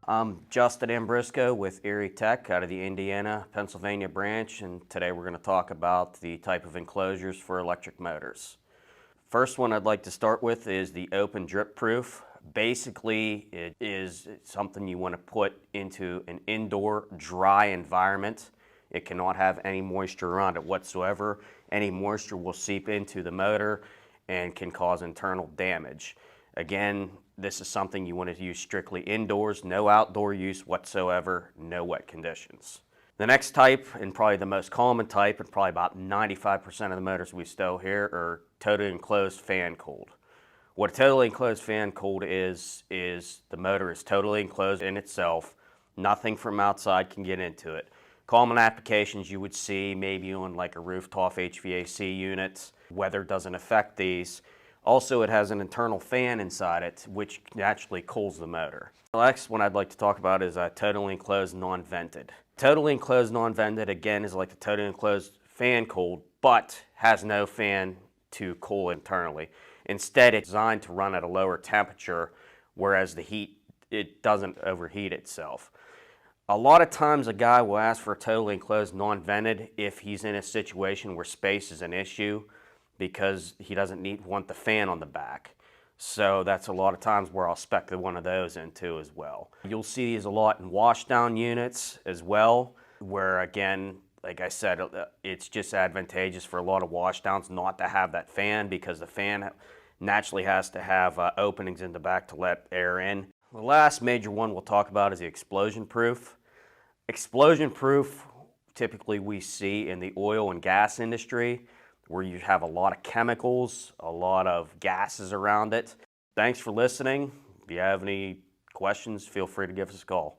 I'm Justin Ambrisco with ErieTec out of the Indiana, Pennsylvania branch, and today we're going to talk about the type of enclosures for electric motors. First one I'd like to start with is the open drip proof. Basically, it is something you want to put into an indoor dry environment. It cannot have any moisture around it whatsoever. Any moisture will seep into the motor and can cause internal damage. Again, this is something you want to use strictly indoors, no outdoor use whatsoever, no wet conditions. The next type, and probably the most common type, and probably about 95% of the motors we stow here, are totally enclosed fan cooled. What a totally enclosed fan cooled is the motor is totally enclosed in itself. Nothing from outside can get into it. Common applications you would see maybe on like a rooftop HVAC unit. Weather doesn't affect these. Also, it has an internal fan inside it, which naturally cools the motor. The next one I'd like to talk about is totally enclosed non-vented. Totally enclosed non-vented, again, is like a totally enclosed fan cooled, but has no fan to cool internally. Instead, it's designed to run at a lower temperature, whereas the heat, it doesn't overheat itself. A lot of times a guy will ask for a totally enclosed non-vented if he's in a situation where space is an issue, because he doesn't want the fan on the back. So that's a lot of times where I'll spec one of those into as well. You'll see these a lot in washdown units as well, where again, like I said, it's just advantageous for a lot of washdowns not to have that fan, because the fan naturally has to have openings in the back to let air in. The last major one we'll talk about is the explosion proof. Explosion proof, typically we see in the oil and gas industry, where you have a lot of chemicals, a lot of gases around it. Thanks for listening. If you have any questions, feel free to give us a call.